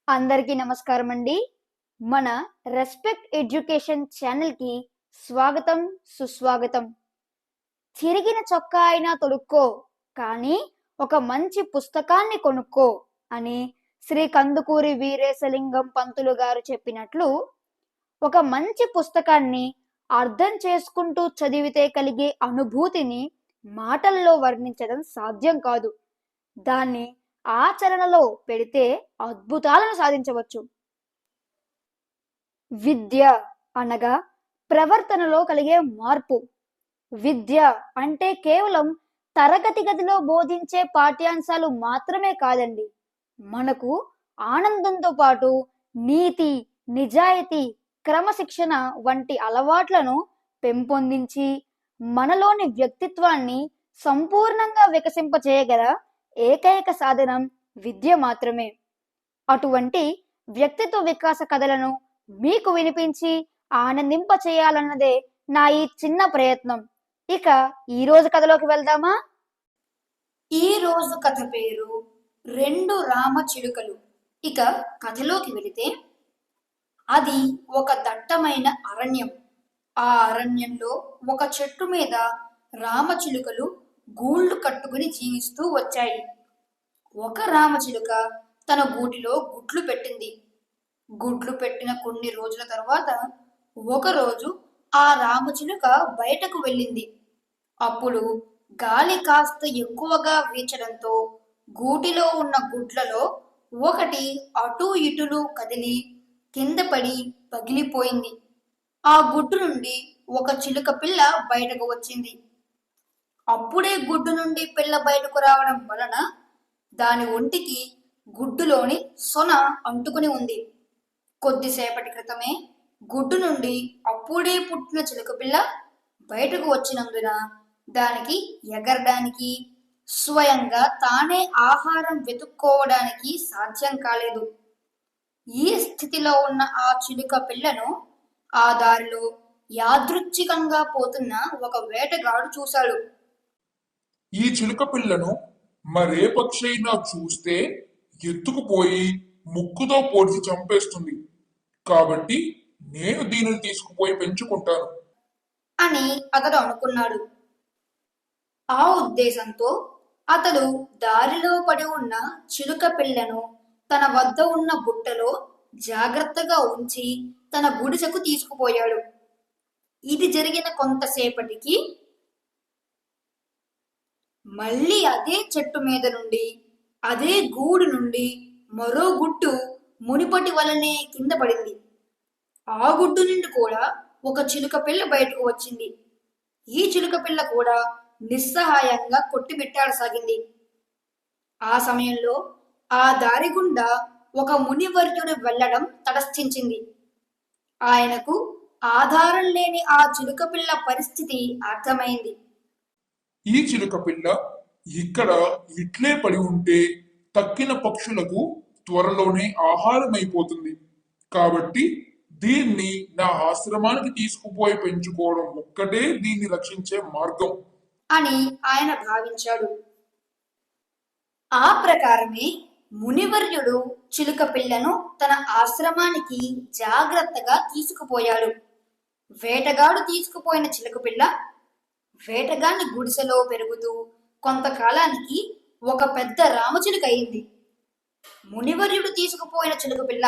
అందరికీ నమస్కారం అండి. మన రెస్పెక్ట్ ఎడ్యుకేషన్ ఛానల్కి స్వాగతం, సుస్వాగతం. చిరిగిన చొక్కా అయినా తొడుక్కో, కానీ ఒక మంచి పుస్తకాన్ని కొనుక్కో అని శ్రీ కందుకూరి వీరేశలింగం పంతులు గారు చెప్పినట్లు, ఒక మంచి పుస్తకాన్ని అర్థం చేసుకుంటూ చదివితే కలిగే అనుభూతిని మాటల్లో వర్ణించడం సాధ్యం కాదు. దాన్ని ఆచరణలో పెడితే అద్భుతాలను సాధించవచ్చు. విద్య అనగా ప్రవర్తనలో కలిగే మార్పు. విద్య అంటే కేవలం తరగతి గదిలో బోధించే పాఠ్యాంశాలు మాత్రమే కాదండి. మనకు ఆనందంతో పాటు నీతి, నిజాయితీ, క్రమశిక్షణ వంటి అలవాట్లను పెంపొందించి మనలోని వ్యక్తిత్వాన్ని సంపూర్ణంగా వికసింపచేయగల ఏకైక సాధనం విద్య మాత్రమే. అటువంటి వ్యక్తిత్వ వికాస కథలను మీకు వినిపించి ఆనందింప చేయాలన్నదే నా ఈ చిన్న ప్రయత్నం. ఇక ఈ రోజు కథలోకి వెళ్దామా? ఈ రోజు కథ పేరు రెండు రామచిలుకలు. ఇక కథలోకి వెళితే, అది ఒక దట్టమైన అరణ్యం. ఆ అరణ్యంలో ఒక చెట్టు మీద రామచిలుకలు గూళ్ళు కట్టుకుని జీవిస్తూ వచ్చాయి. ఒక రామచిలుక తన గూటిలో గుడ్లు పెట్టింది. గుడ్లు పెట్టిన కొన్ని రోజుల తర్వాత ఒకరోజు ఆ రామచిలుక బయటకు వెళ్ళింది. అప్పుడు గాలి కాస్త ఎక్కువగా వీచడంతో గూటిలో ఉన్న గుడ్లలో ఒకటి అటూ ఇటులు కదిలి కింద పడి పగిలిపోయింది. ఆ గుడ్డు నుండి ఒక చిలుక పిల్ల బయటకు వచ్చింది. అప్పుడే గుడ్డు నుండి పిల్ల బయటకు రావడం వలన దాని ఒంటికి గుడ్డులోని సొన అంటుకుని ఉంది. కొద్దిసేపటి క్రితమే గుడ్డు నుండి అప్పుడే పుట్టిన చిలుక పిల్ల బయటకు వచ్చినందున దానికి ఎగరడానికి, స్వయంగా తానే ఆహారం వెతుక్కోవడానికి సాధ్యం కాలేదు. ఈ స్థితిలో ఉన్న ఆ చిలుక పిల్లను ఆ దారిలో యాదృచ్ఛికంగా పోతున్న ఒక వేటగాడు చూశాడు. ఈ చిలుక పిల్లను మరే పక్షి అయినా చూస్తే ఎత్తుకుపోయి ముక్కుతో పొడిచి చంపేస్తుంది. కాబట్టి నేను దీనిని తీసుకుపోయి పెంచుకుంటాను అని అతడు అనుకున్నాడు. ఆ ఉద్దేశంతో అతడు దారిలో పడి ఉన్న చిలుక పిల్లను తన వద్ద ఉన్న బుట్టలో జాగ్రత్తగా ఉంచి తన గుడిసెకు తీసుకుపోయాడు. ఇది జరిగిన కొంతసేపటికి మళ్ళీ అదే చెట్టు మీద నుండి, అదే గూడు నుండి మరో గుడ్డు మునిపటి వలనే కింద పడింది. ఆ గుడ్డు నుండి కూడా ఒక చిలుక పిల్ల బయటకు వచ్చింది. ఈ చిలుక పిల్ల కూడా నిస్సహాయంగా కొట్టిబెట్టాడసాగింది. ఆ సమయంలో ఆ దారి గుండా ఒక మునివర్యుడు వెళ్లడం తటస్థించింది. ఆయనకు ఆధారం లేని ఆ చిలుక పిల్ల పరిస్థితి అర్థమైంది. ఈ చిలుక పిల్ల ఇక్కడ ఇట్లే పడి ఉంటే తక్కిన పక్షులకు త్వరలోనే ఆహారం అయిపోతుంది. కాబట్టి దీన్ని నా ఆశ్రమానికి తీసుకుపోయి పెంచుకోవడం ఒక్కటే దీన్ని రక్షించే మార్గం అని ఆయన భావించాడు. ఆ ప్రకారమే మునివర్యుడు చిలుక పిల్లను తన ఆశ్రమానికి జాగ్రత్తగా తీసుకుపోయాడు. వేటగాడు తీసుకుపోయిన చిలుక పిల్ల వేటగాని గుడిసెలో పెరుగుతూ కొంతకాలానికి ఒక పెద్ద రామచిలుక అయింది. మునివర్యుడు తీసుకుపోయిన చిలుక పిల్ల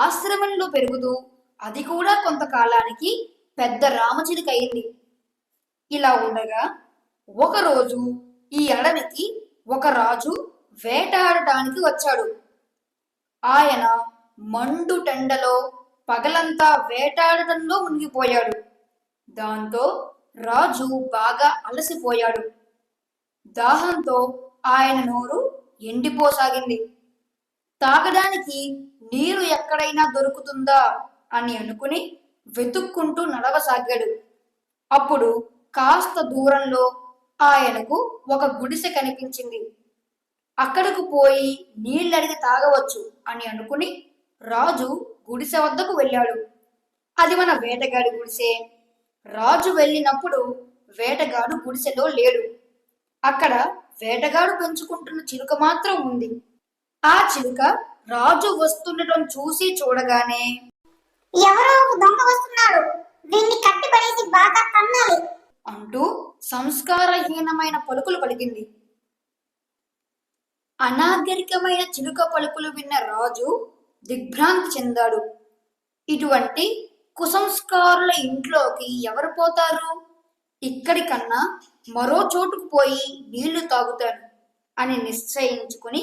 ఆశ్రమంలో పెరుగుతూ అది కూడా కొంతకాలానికి పెద్ద రామచిలుక అయింది. ఇలా ఉండగా ఒకరోజు ఈ అడవికి ఒక రాజు వేటాడటానికి వచ్చాడు. ఆయన మండు టెండలో పగలంతా వేటాడటంలో మునిగిపోయాడు. దాంతో రాజు బాగా అలసిపోయాడు. దాహంతో ఆయన నోరు ఎండిపోసాగింది. తాగడానికి నీరు ఎక్కడైనా దొరుకుతుందా అని అనుకుని వెతుక్కుంటూ నడవసాగాడు. అప్పుడు కాస్త దూరంలో ఆయనకు ఒక గుడిసె కనిపించింది. అక్కడకు పోయి నీళ్ళడిగి తాగవచ్చు అని అనుకుని రాజు గుడిసె వద్దకు వెళ్ళాడు. అది మన వేటగాడి గుడిసె. రాజు వెళ్ళినప్పుడు వేటగాడు గుడిసెలో లేడు. అక్కడ వేటగాడు పెంచుకుంటున్న చిలుక మాత్రం ఉంది. ఆ చిలుక రాజు వస్తుండటం చూసి చూడగానే ఎవరో ఒక దొంగ వస్తున్నాడు, వీన్ని కట్టి పడేసి బాగా తన్నాలి అంటూ సంస్కారహీనమైన పలుకులు పలికింది. అనాగరికమైన చిలుక పలుకులు విన్న రాజు దిగ్భ్రాంతి చెందాడు. ఇటువంటి కుసంస్కారుల ఇంట్లోకి ఎవరు పోతారు? ఇక్కడి కన్నా మరో చోటుకు పోయి నీళ్లు తాగుతాను అని నిశ్చయించుకుని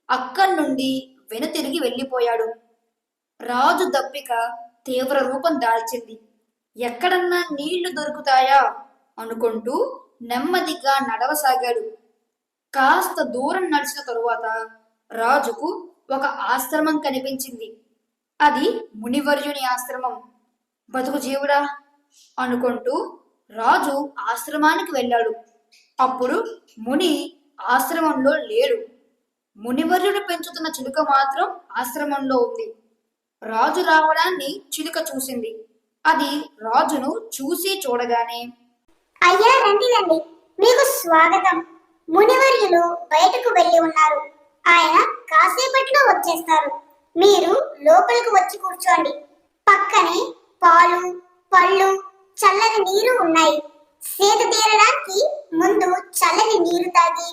అక్కడి నుండి వెనుతిరిగి వెళ్ళిపోయాడు. రాజు దప్పిక తీవ్ర రూపం దాల్చింది. ఎక్కడన్నా నీళ్లు దొరుకుతాయా అనుకుంటూ నెమ్మదిగా నడవసాగాడు. కాస్త దూరం నడిచిన తరువాత రాజుకు ఒక ఆశ్రమం కనిపించింది. అది మునివర్యుని ఆశ్రమం. బతుకు జీవుడా అనుకుంటూ రాజు ఆశ్రమానికి వెళ్ళాడు. అప్పుడు ముని ఆశ్రమంలో లేడు. మునివర్యుడు పెంచుతున్న చిలుక మాత్రం ఆశ్రమంలో ఉంది. రాజు రావడాన్ని చిలుక చూసింది. అది రాజును చూసి చూడగానే, అయ్యా రండి రండి, మీకు స్వాగతం. మునివర్యులు బయటకు వెళ్ళి ఉన్నారు, ఆయన కాసేపట్లో వచ్చేస్తారు. మీరు లోపలికి వచ్చి కూర్చోండి. పక్కనే పాలు పళ్ళు చల్లని నీరు ఉన్నాయి. సేద తీరడానికి ముందు చల్లని నీరు తాగి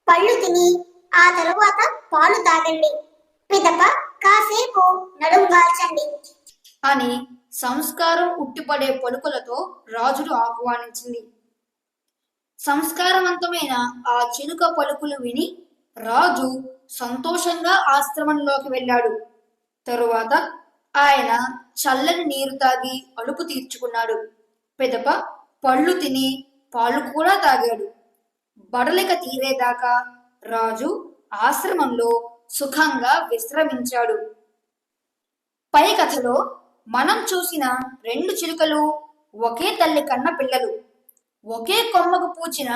పళ్ళు తిని ఆ తరువాత పాలు తాగండి. పిదప కాసేపు నడుంగాల్చండి అని సంస్కారం ఉట్టిపడే పలుకులతో రాజును ఆహ్వానించింది. సంస్కారవంతమైన ఆ చిలుక పలుకులు విని రాజు సంతోషంగా ఆశ్రమంలోకి వెళ్ళాడు. తరువాత ఆయన చల్లని నీరు తాగి అలుపు తీర్చుకున్నాడు. పిదప పళ్ళు తిని పాలు కూడా తాగాడు. బడలిక తీరేదాకా రాజు ఆశ్రమంలో సుఖంగా విశ్రమించాడు. పై కథలో మనం చూసిన రెండు చిలుకలు ఒకే తల్లి కన్న పిల్లలు. ఒకే కొమ్మకు పూచిన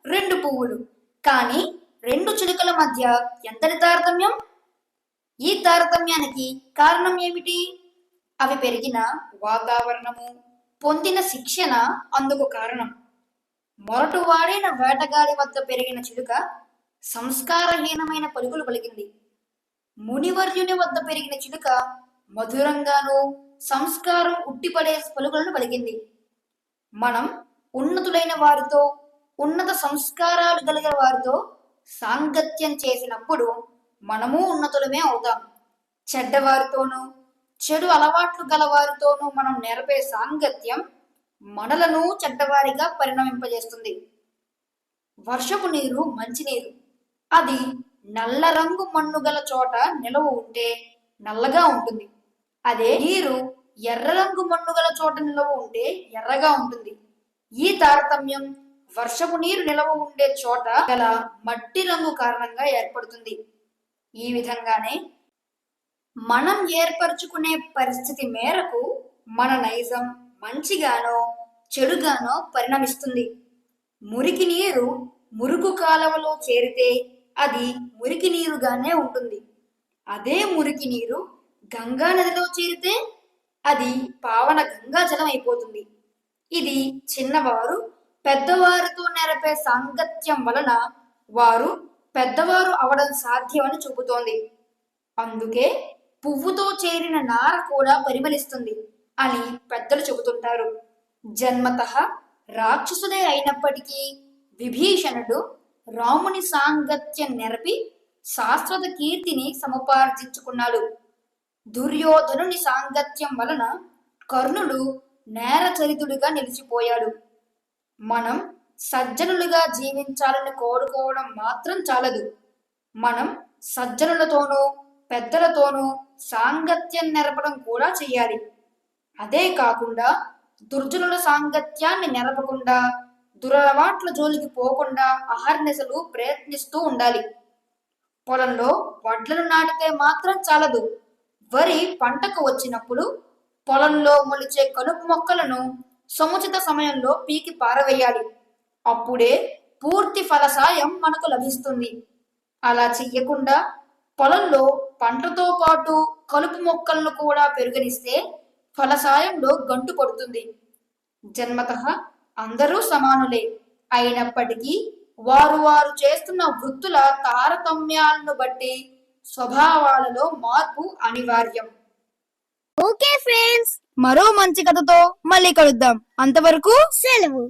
రెండు పువ్వులు. కానీ రెండు చిలుకల మధ్య ఎంతటి తారతమ్యం! ఈ తారతమ్యానికి కారణం ఏమిటి? అవి పెరిగిన వాతావరణము, పొందిన శిక్షణ అందుకు కారణం. మొరటువాడైన వేటగాడి వద్ద పెరిగిన చిలుక సంస్కారహీనమైన పలుకులు పలికింది. మునివర్యుని వద్ద పెరిగిన చిలుక మధురంగాను సంస్కారం ఉట్టిపడే పలుకులను పలికింది. మనం ఉన్నతులైన వారితో, ఉన్నత సంస్కారాలు కలిగిన వారితో సాంగత్యం చేసినప్పుడు మనము ఉన్నతులమే అవుతాం. చెడ్డవారితోనూ చెడు అలవాట్లు గలవారితోనూ మనం నెరపే సాంగత్యం మనలను చెడ్డవారిగా పరిణమింపజేస్తుంది. వర్షపు నీరు మంచినీరు. అది నల్ల రంగు మన్ను గల చోట నిలవ ఉంటే నల్లగా ఉంటుంది. అదే నీరు ఎర్ర రంగు మన్ను గల చోట నిలవ ఉంటే ఎర్రగా ఉంటుంది. ఈ తారతమ్యం వర్షపు నీరు నిలవ ఉండే చోట గల మట్టి రంగు కారణంగా ఏర్పడుతుంది. ఈ విధంగానే మనం ఏర్పరచుకునే పరిస్థితి మేరకు మన నైజం మంచిగానో చెడుగానో పరిణమిస్తుంది. మురికి నీరు మురుగు కాలవలో చేరితే అది మురికి నీరుగానే ఉంటుంది. అదే మురికి నీరు గంగా నదిలో చేరితే అది పావన గంగా జలం అయిపోతుంది. ఇది చిన్నవారు పెద్దవారితో నెరపే సాంగత్యం వలన వారు పెద్దవారు అవడం సాధ్యమని చూపుతోంది. అందుకే పువ్వుతో చేరిన నార కూడా పరిమళిస్తుంది అని పెద్దలు చెబుతుంటారు. జన్మతః రాక్షసుడే అయినప్పటికీ విభీషణుడు రాముని సాంగత్యం నెరపి శాశ్వత కీర్తిని సముపార్జించుకున్నాడు. దుర్యోధనుని సాంగత్యం వలన కర్ణుడు నేరచరితుడిగా నిలిచిపోయాడు. మనం సజ్జనులుగా జీవించాలని కోరుకోవడం మాత్రం చాలదు. మనం సజ్జనులతోనూ పెద్దలతోనూ సాంగత్యం నెరపడం కూడా చెయ్యాలి. అదే కాకుండా దుర్జనుల సాంగత్యాన్ని నెరపకుండా దురలవాట్ల జోలికి పోకుండా అహర్నిశలు ప్రయత్నిస్తూ ఉండాలి. పొలంలో వడ్లను నాటితే మాత్రం చాలదు. వరి పంటకు వచ్చినప్పుడు పొలంలో మొలిచే కలుపు మొక్కలను సముచిత సమయంలో పీకి పారవేయాలి. అప్పుడే పూర్తి ఫలసాయం మనకు లభిస్తుంది. అలా చెయ్యకుండా పొలంలో పంటతో పాటు కలుపు మొక్కలను కూడా పెరుగనిస్తే ఫలసాయంలో గంటు పడుతుంది. జన్మతః అందరూ సమానులే అయినప్పటికీ వారు చేస్తున్న వృత్తుల తారతమ్యాలను బట్టి స్వభావాలలో మార్పు అనివార్యం. ఓకే ఫ్రెండ్స్, మరో మంచి కథతో మళ్ళీ కలుద్దాం. అంతవరకు సెలవు.